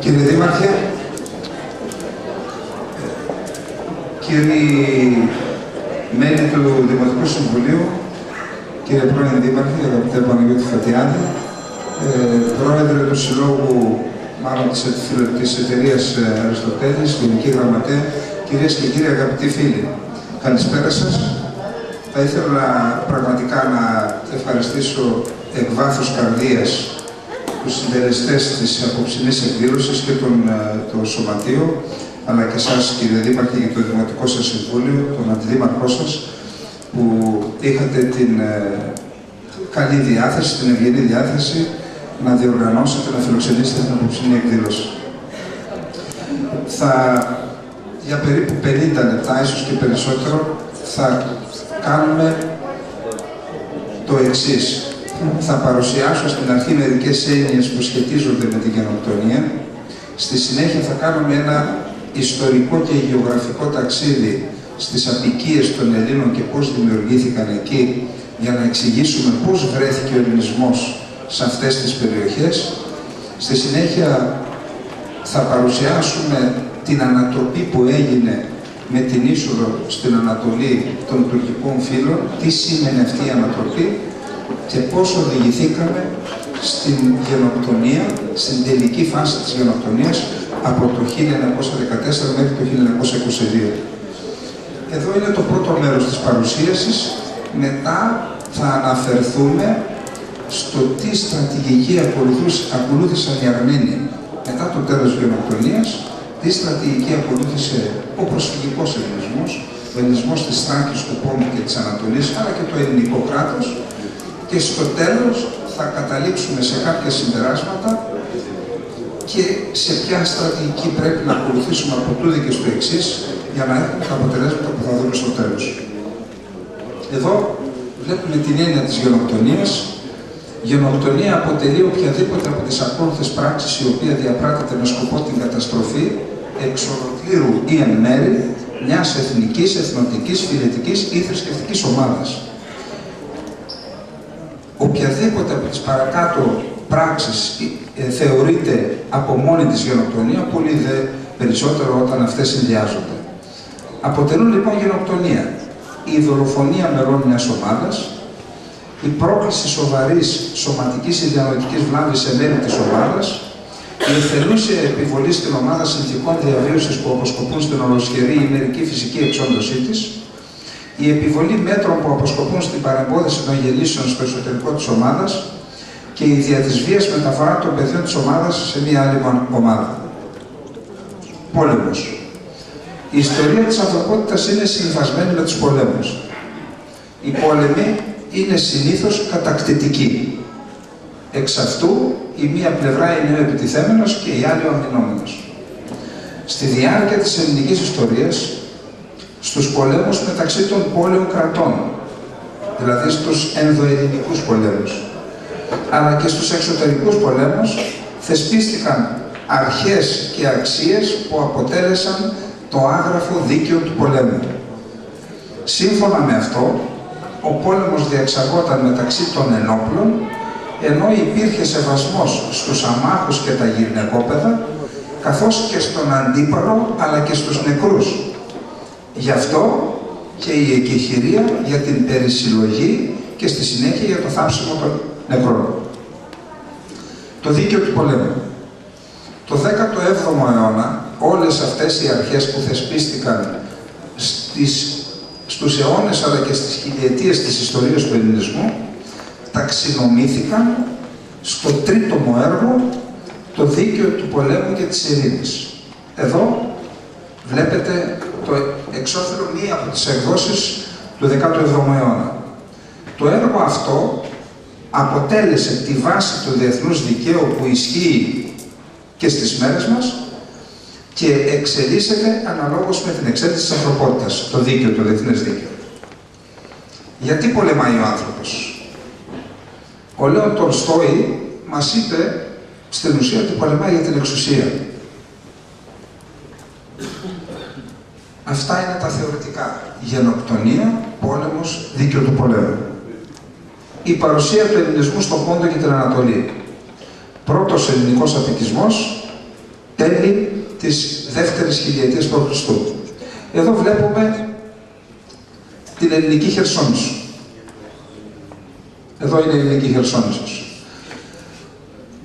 Κύριε Δήμαρχε, κύριοι μέλη του Δημοτικού Συμβουλίου, κύριε πρώην Δήμαρχε, αγαπητέ Παναγιώτη Φατιάδη, πρόεδρε του Συλλόγου, μάλλον της εταιρείας Αριστοτέλης, Γενική Γραμματέα, κυρίες και κύριοι αγαπητοί φίλοι, καλησπέρα σας. Θα ήθελα πραγματικά να ευχαριστήσω εκ βάθους καρδίας τους συντελεστές της απόψινής εκδήλωσης και το Σωματείο, αλλά και εσάς, κύριε Δήμαρχε, για το Δημοτικό σας Συμβούλιο, τον Αντιδήμαρχό σας, που είχατε την καλή διάθεση, την ευγενή διάθεση να διοργανώσετε, να φιλοξενήσετε την απόψινή εκδήλωση. Για περίπου 50 λεπτά, ίσως και περισσότερο, θα κάνουμε το εξής. Θα παρουσιάσω στην αρχή μερικές έννοιες που σχετίζονται με την γενοκτονία. Στη συνέχεια θα κάνουμε ένα ιστορικό και γεωγραφικό ταξίδι στις αποικίες των Ελλήνων και πώς δημιουργήθηκαν εκεί, για να εξηγήσουμε πώς βρέθηκε ο ελληνισμός σε αυτές τις περιοχές. Στη συνέχεια θα παρουσιάσουμε την ανατροπή που έγινε με την είσοδο στην Ανατολή των τουρκικών φύλων, τι σήμαινε αυτή η ανατροπή και πώς οδηγηθήκαμε στην γενοκτονία, στην τελική φάση της γενοκτονίας από το 1914 μέχρι το 1922. Εδώ είναι το πρώτο μέρος της παρουσίασης. Μετά θα αναφερθούμε στο τι στρατηγική ακολούθησαν οι Αρμένοι μετά το τέλος της γενοκτονίας, τι στρατηγική ακολούθησε ο προσφυγικός ελληνισμός, ο ελληνισμός της Θράκης, του Πόντου και της Ανατολής, αλλά και το ελληνικό κράτος, και στο τέλος θα καταλήξουμε σε κάποια συμπεράσματα και σε ποια στρατηγική πρέπει να ακολουθήσουμε από τούδε και στο εξής, για να έχουμε τα αποτελέσματα που θα δούμε στο τέλος. Εδώ βλέπουμε την έννοια της γενοκτονίας. Γενοκτονία αποτελεί οποιαδήποτε από τις ακόλουθες πράξεις η οποία διαπράττεται με σκοπό την καταστροφή εξ ολοκλήρου ή εν μέρη μιας εθνικής, εθνοτικής, φιλετικής ή θρησκευτικής ομάδας. Οποιαδήποτε από τις παρακάτω πράξεις θεωρείται από μόνη της γενοκτονία, πολύ δε περισσότερο όταν αυτές συνδυάζονται. Αποτελούν λοιπόν γενοκτονία η δολοφονία μερών μιας ομάδας, η πρόκληση σοβαρής σωματικής ή διανοητικής βλάβης σε μέλη της ομάδας, η εθελούσια επιβολή στην ομάδα συνθηκών διαβίωσης που αποσκοπούν στην ολοσχερή ή μερική φυσική εξόντωσή της, η επιβολή μέτρων που αποσκοπούν στην παρεμπόδιση των γεννήσεων στο εσωτερικό της ομάδας και η δια της βίας μεταφορά των παιδιών της ομάδας σε μια άλλη ομάδα. Πόλεμος. Η ιστορία της ανθρωπότητας είναι συνυφασμένη με τους πολέμους. Οι πόλεμοι είναι συνήθως κατακτητικοί. Εξ αυτού, η μία πλευρά είναι ο επιτιθέμενος και η άλλη ο αμυνόμενος. Στη διάρκεια της ελληνικής ιστορίας, στους πολέμους μεταξύ των πόλεων κρατών, δηλαδή στους ενδοελληνικούς πολέμους, αλλά και στους εξωτερικούς πολέμους, θεσπίστηκαν αρχές και αξίες που αποτέλεσαν το άγραφο δίκαιο του πολέμου. Σύμφωνα με αυτό, ο πόλεμος διεξαγόταν μεταξύ των ενόπλων, ενώ υπήρχε σεβασμός στους αμάχους και τα γυναικόπαιδα, καθώς και στον αντίπαλο, αλλά και στους νεκρούς. Γι' αυτό και η εκεχηρία για την περισυλλογή και στη συνέχεια για το θάψιμο των νεκρών. Το δίκαιο του πολέμου. Το 17ο αιώνα, όλες αυτές οι αρχές που θεσπίστηκαν στους αιώνες αλλά και στις χιλιετίες της ιστορίας του ελληνισμού, ταξινομήθηκαν στο τρίτο μου έργο, το δίκαιο του πολέμου και της ειρήνης. Εδώ βλέπετε το εξώφυλλο μία από τις εκδόσεις του 17ου αιώνα. Το έργο αυτό αποτέλεσε τη βάση του διεθνούς δικαίου που ισχύει και στις μέρες μας και εξελίσσεται αναλόγως με την εξέλιξη της ανθρωπότητας, το δίκαιο, το διεθνές δίκαιο. Γιατί πολεμάει ο άνθρωπος? Ο Λέον Τολστόι μας είπε στην ουσία ότι πολεμάει για την εξουσία. Αυτά είναι τα θεωρητικά. Γενοκτονία, πόλεμος, δίκαιο του πολέμου. Η παρουσία του ελληνισμού στον Πόντο και την Ανατολή. Πρώτος ελληνικός αποικισμός, τέλη της δεύτερης χιλιετίας π.Χ. Εδώ βλέπουμε την ελληνική Χερσόνησο. Εδώ είναι η ελληνική Χερσόνησο.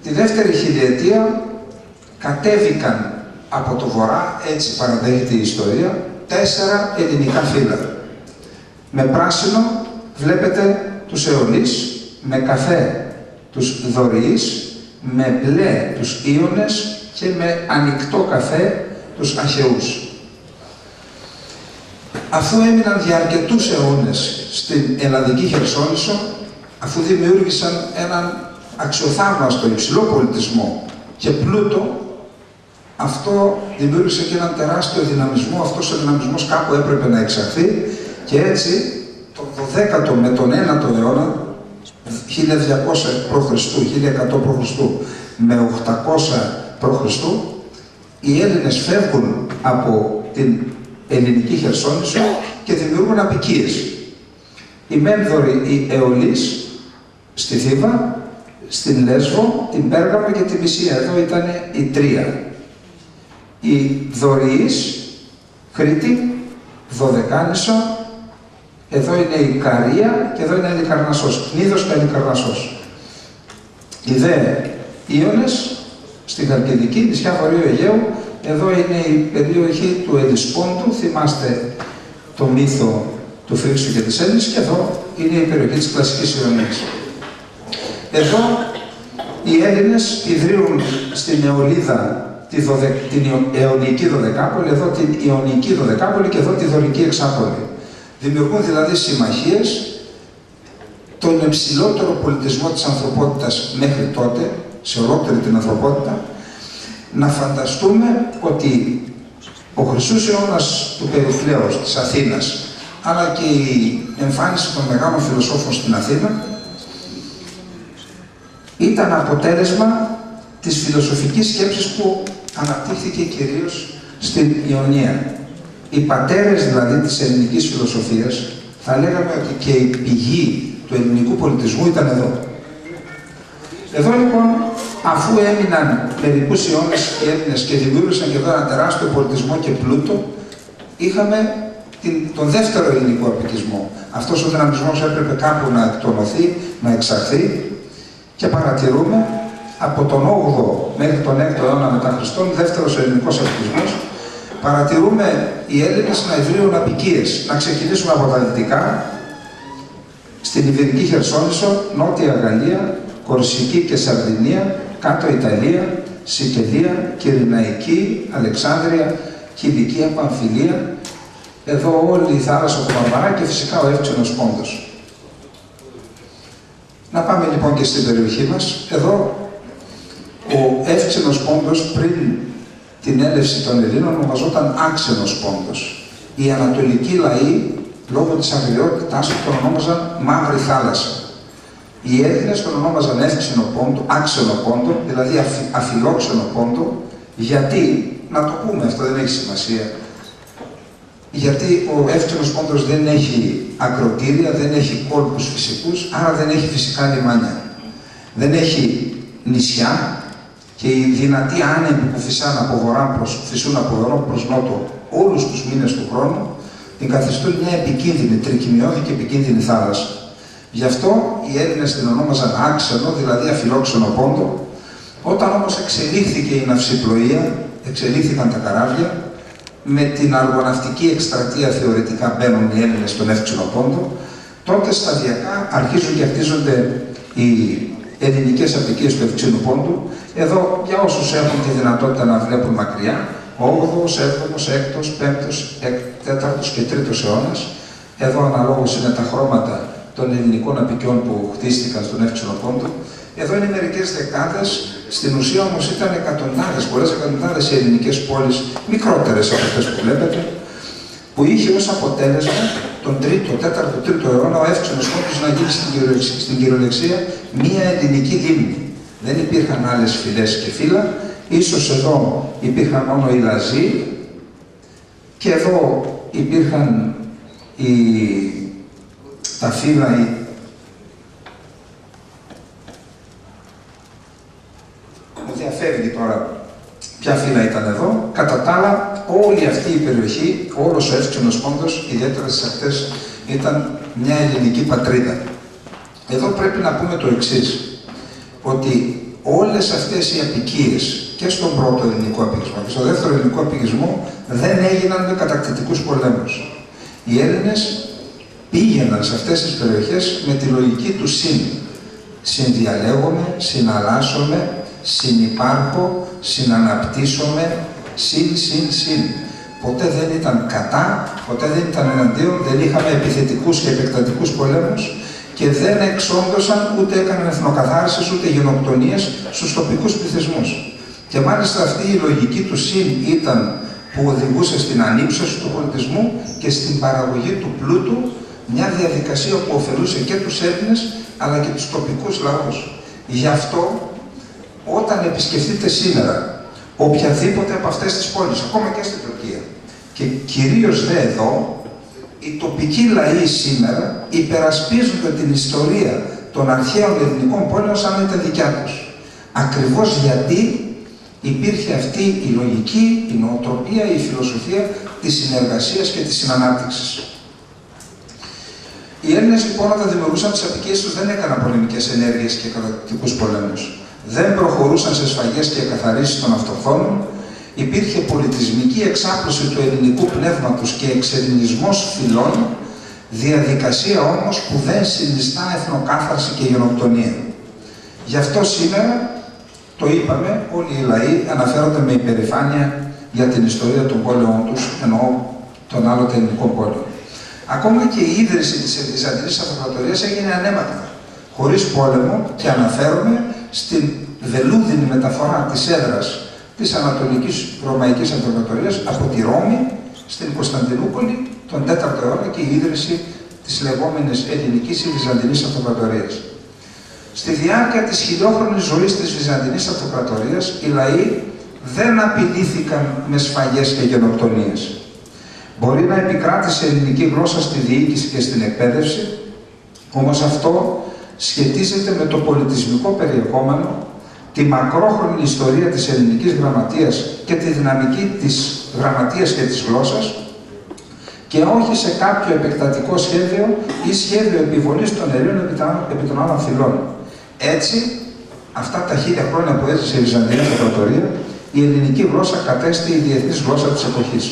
Τη δεύτερη χιλιετία κατέβηκαν από το βορρά, έτσι παραδέχεται η ιστορία, 4 ελληνικά φύλλα. Με πράσινο βλέπετε τους Αιωλείς, με καφέ τους Δωριείς, με μπλε τους Ίωνες και με ανοιχτό καφέ τους Αχαιούς. Αφού έμειναν για αρκετούς αιώνες στην ελλαδική Χερσόνησο, αφού δημιούργησαν έναν αξιοθαύμαστο υψηλό πολιτισμό και πλούτο, αυτό δημιούργησε και έναν τεράστιο δυναμισμό. Αυτός ο δυναμισμός κάπου έπρεπε να εξαχθεί και έτσι το 12ο με τον 9ο αιώνα, 1200 π.Χ., 1100 π.Χ. με 800 π.Χ., οι Έλληνες φεύγουν από την ελληνική Χερσόνησο και δημιουργούν αποικίες. Οι Μένδοροι, οι Αιωλείς στη Θήβα, στην Λέσβο, την Πέργαμο και τη Μυσία. Εδώ ήταν η τρία. Οι Δωριείς, Κρήτη, Δωδεκάνησο, εδώ είναι η Καρία και εδώ είναι η Λικαρνασσός. Κνίδος και Λικαρνασσός. Οι δε Ίωνες, στην Χαλκιδική, νησιά Βορείου Αιγαίου, εδώ είναι η περιοχή του Ελισπόντου, θυμάστε το μύθο του Φίξου και της Έλληνης, και εδώ είναι η περιοχή της κλασικής Ιωνίας. Εδώ οι Έλληνες ιδρύουν στην Αιωλίδα την Αιωνική Δωδεκάπολη, εδώ την Ιωνική Δωδεκάπολη και εδώ τη Δωρική Εξάπολη. Δημιουργούν δηλαδή συμμαχίες, τον υψηλότερο πολιτισμό της ανθρωπότητας μέχρι τότε, σε ολόκληρη την ανθρωπότητα. Να φανταστούμε ότι ο Χρυσούς Αιώνας του Περιφλέως, της Αθήνας, αλλά και η εμφάνιση των μεγάλων φιλοσόφων στην Αθήνα ήταν αποτέλεσμα της φιλοσοφικής σκέψης που αναπτύχθηκε κυρίως στην Ιωνία. Οι πατέρες δηλαδή της ελληνικής φιλοσοφίας, θα λέγαμε ότι και η πηγή του ελληνικού πολιτισμού ήταν εδώ. Εδώ λοιπόν, αφού έμειναν μερικούς αιώνες οι Έλληνες και δημιούργησαν και εδώ ένα τεράστιο πολιτισμό και πλούτο, είχαμε τον δεύτερο ελληνικό αποικισμό. Αυτός ο δυναμισμός έπρεπε κάπου να εκτονωθεί, να εξαχθεί, και παρατηρούμε από τον 8ο μέχρι τον 6ο αιώνα μετά Χριστόν, δεύτερος ελληνικός αποικισμός, παρατηρούμε οι Έλληνες να ιδρύουν αποικίες. Να ξεκινήσουμε από τα δυτικά, στην Ιβηρική Χερσόνησο, Νότια Γαλλία, Κορσική και Σαρδινία, κάτω Ιταλία, Σικελία, Κυρηναϊκή, Αλεξάνδρεια, Κιλικία, Παμφιλία, εδώ όλη η θάλασσα του Μαρμαρά και φυσικά ο Εύξηνος Πόντος. Να πάμε λοιπόν και στην περιοχή μας. Εδώ ο Εύξηνος Πόντος πριν την έλευση των Ελλήνων ονομαζόταν Άξενος Πόντος. Οι ανατολικοί λαοί, λόγω της αγριότητάς του, τον ονόμαζαν Μαύρη Θάλασσα. Οι Έλληνες τον ονόμαζαν Εύξηνο Πόντο, Άξενο Πόντο, δηλαδή αφιλόξενο Πόντο. Γιατί, να το πούμε, αυτό δεν έχει σημασία. Γιατί ο Εύξηνος Πόντος δεν έχει ακροτήρια, δεν έχει κόλπους φυσικούς, άρα δεν έχει φυσικά λιμάνια. Δεν έχει νησιά και οι δυνατοί άνεμοι που φυσούν από βορρά προς νότο όλους τους μήνες του χρόνου την καθιστούν μια επικίνδυνη, τρικυμιώδη και επικίνδυνη θάλασσα. Γι' αυτό οι Έλληνες την ονόμαζαν Άξενο, δηλαδή αφιλόξενο Πόντο. Όταν όμως εξελίχθηκε η ναυσιπλοεία, εξελίχθηκαν τα καράβια, με την αργοναυτική εκστρατεία θεωρητικά μπαίνουν οι Έλληνες στον Εύξηνο Πόντο, τότε σταδιακά αρχίζουν και χτίζονται οι ελληνικές αποικίες του Ευξήνου Πόντου. Εδώ, για όσους έχουν τη δυνατότητα να βλέπουν μακριά, 8ος, 7ος, 6ος, 5ος, 4ος και 3ος αιώνας. Εδώ αναλόγως είναι τα χρώματα των ελληνικών αποικιών που χτίστηκαν στον Εύξηνο Πόντο. Εδώ είναι μερικές δεκάδες, στην ουσία όμως ήταν εκατοντάδες, πολλές εκατοντάδες οι ελληνικές πόλεις, μικρότερες από αυτές που βλέπετε, που είχε ως αποτέλεσμα τον 3ο, 4ο, 3ο αιώνα ο Εύξηνος Πόντος να γίνει στην κυριολεξία μία ελληνική λίμνη. Δεν υπήρχαν άλλες φυλές και φύλλα, ίσως εδώ υπήρχαν μόνο οι Λαζοί και εδώ υπήρχαν τα φύλλα, μου διαφεύγει τώρα ποια φύλλα ήταν εδώ. Κατά τα άλλα, όλη αυτή η περιοχή, όλος ο Εύξηνος Πόντος, ιδιαίτερα στις ακτές, ήταν μια ελληνική πατρίδα. Εδώ πρέπει να πούμε το εξής, ότι όλες αυτές οι αποικίες και στον πρώτο ελληνικό αποικισμό και στο δεύτερο ελληνικό αποικισμό δεν έγιναν με κατακτητικούς πολέμους. Οι Έλληνες πήγαιναν σε αυτές τις περιοχές με τη λογική του συνδιαλέγομαι, συναλλάσσομαι, συνυπάρχω, συναναπτύσσομαι, συν. Ποτέ δεν ήταν κατά, ποτέ δεν ήταν εναντίον, δεν είχαμε επιθετικούς και επεκτατικούς πολέμους και δεν εξόντωσαν ούτε έκαναν εθνοκαθάρισες ούτε γενοκτονίες στους τοπικούς πληθυσμούς. Και μάλιστα αυτή η λογική του ήταν που οδηγούσε στην ανύψωση του πολιτισμού και στην παραγωγή του πλούτου, μια διαδικασία που ωφελούσε και τους Έλληνες αλλά και τους τοπικούς λαούς. Γι' αυτό, όταν επισκεφτείτε σήμερα οποιαδήποτε από αυτές τις πόλεις, ακόμα και στην Τουρκία, και κυρίως δε εδώ, οι τοπικοί λαοί σήμερα υπερασπίζονται την ιστορία των αρχαίων ελληνικών πόλεων σαν να ήταν δικιά τους. Ακριβώς γιατί υπήρχε αυτή η λογική, η νοοτροπία, η φιλοσοφία της συνεργασίας και της συνανάπτυξης. Οι Έλληνες λοιπόν όταν δημιουργούσαν τις αποικίες τους δεν έκαναν πολεμικές ενέργειες και κατακτητικούς πολέμους. Δεν προχωρούσαν σε σφαγές και εκαθαρίσεις των αυτοχθόνων. Υπήρχε πολιτισμική εξάπλωση του ελληνικού πνεύματος και εξελληνισμός φυλών, διαδικασία όμως που δεν συνιστά εθνοκάθαρση και γενοκτονία. Γι' αυτό σήμερα, το είπαμε, όλοι οι λαοί αναφέρονται με υπερηφάνεια για την ιστορία των πόλεων τους, εννοώ των άλλων ελληνικών πόλεων. Ακόμα και η ίδρυση της Βυζαντινής Αυτοκρατορίας έγινε ανέμακτα, χωρίς πόλεμο, και αναφέρομαι στην βελούδινη μεταφορά της έδρας της Ανατολικής Ρωμαϊκής Αυτοκρατορίας από τη Ρώμη στην Κωνσταντινούπολη τον 4ο αιώνα και η ίδρυση της λεγόμενης Ελληνικής ή Βυζαντινής Αυτοκρατορίας. Στη διάρκεια της χιλιόχρονης ζωής της Βυζαντινής Αυτοκρατορίας, οι λαοί δεν απειλήθηκαν με σφαγές και γενοκτονίες. Μπορεί να επικράτησε ελληνική γλώσσα στη διοίκηση και στην εκπαίδευση, όμως αυτό σχετίζεται με το πολιτισμικό περιεχόμενο, τη μακρόχρονη ιστορία της ελληνικής γραμματείας και τη δυναμική της γραμματείας και της γλώσσας και όχι σε κάποιο επεκτατικό σχέδιο ή σχέδιο επιβολής των Ελλήνων επί των άλλων φυλών. Έτσι, αυτά τα 1000 χρόνια που έζησε η Βυζαντινή Αυτοκρατορία, η ελληνική γλώσσα κατέστη η διεθνής γλώσσα της εποχής.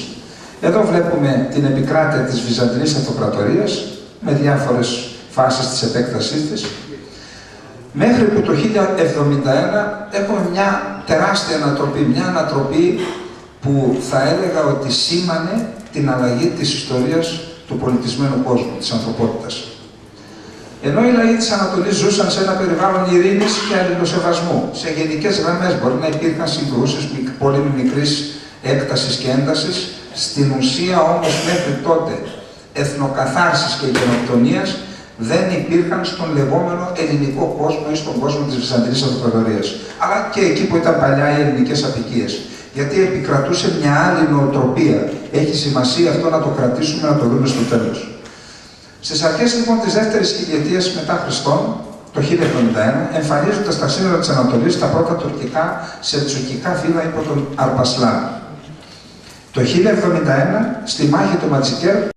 Εδώ βλέπουμε την επικράτεια της Βυζαντινής Αυτοκρατορίας με διάφορες φάσεις της επέκτασής της, μέχρι που το 1071 έχουμε μια τεράστια ανατροπή, μια ανατροπή που θα έλεγα ότι σήμανε την αλλαγή της ιστορίας του πολιτισμένου κόσμου, της ανθρωπότητας. Ενώ οι λαοί της Ανατολής ζούσαν σε ένα περιβάλλον ειρήνης και αλληλοσεβασμού, σε γενικές γραμμές μπορεί να υπήρχαν συγκρούσεις πολύ μικρής έκτασης και έντασης, στην ουσία όμως μέχρι τότε εθνοκαθάρσης και γενοκτονίας δεν υπήρχαν στον λεγόμενο ελληνικό κόσμο ή στον κόσμο της Βυζαντινής Αυτοκρατορίας. Αλλά και εκεί που ήταν παλιά οι ελληνικές αποικίες. Γιατί επικρατούσε μια άλλη νοοτροπία. Έχει σημασία αυτό να το κρατήσουμε, να το δούμε στο τέλος. Στις αρχές λοιπόν της δεύτερης χιλιετίας μετά Χριστόν, το 1071, εμφανίζονται στα σύνορα της Ανατολής τα πρώτα τουρκικά σελτσουκικά φύλλα υπό τον Αρπασλάν. Το 1071, στη μάχη του Ματζικέρ,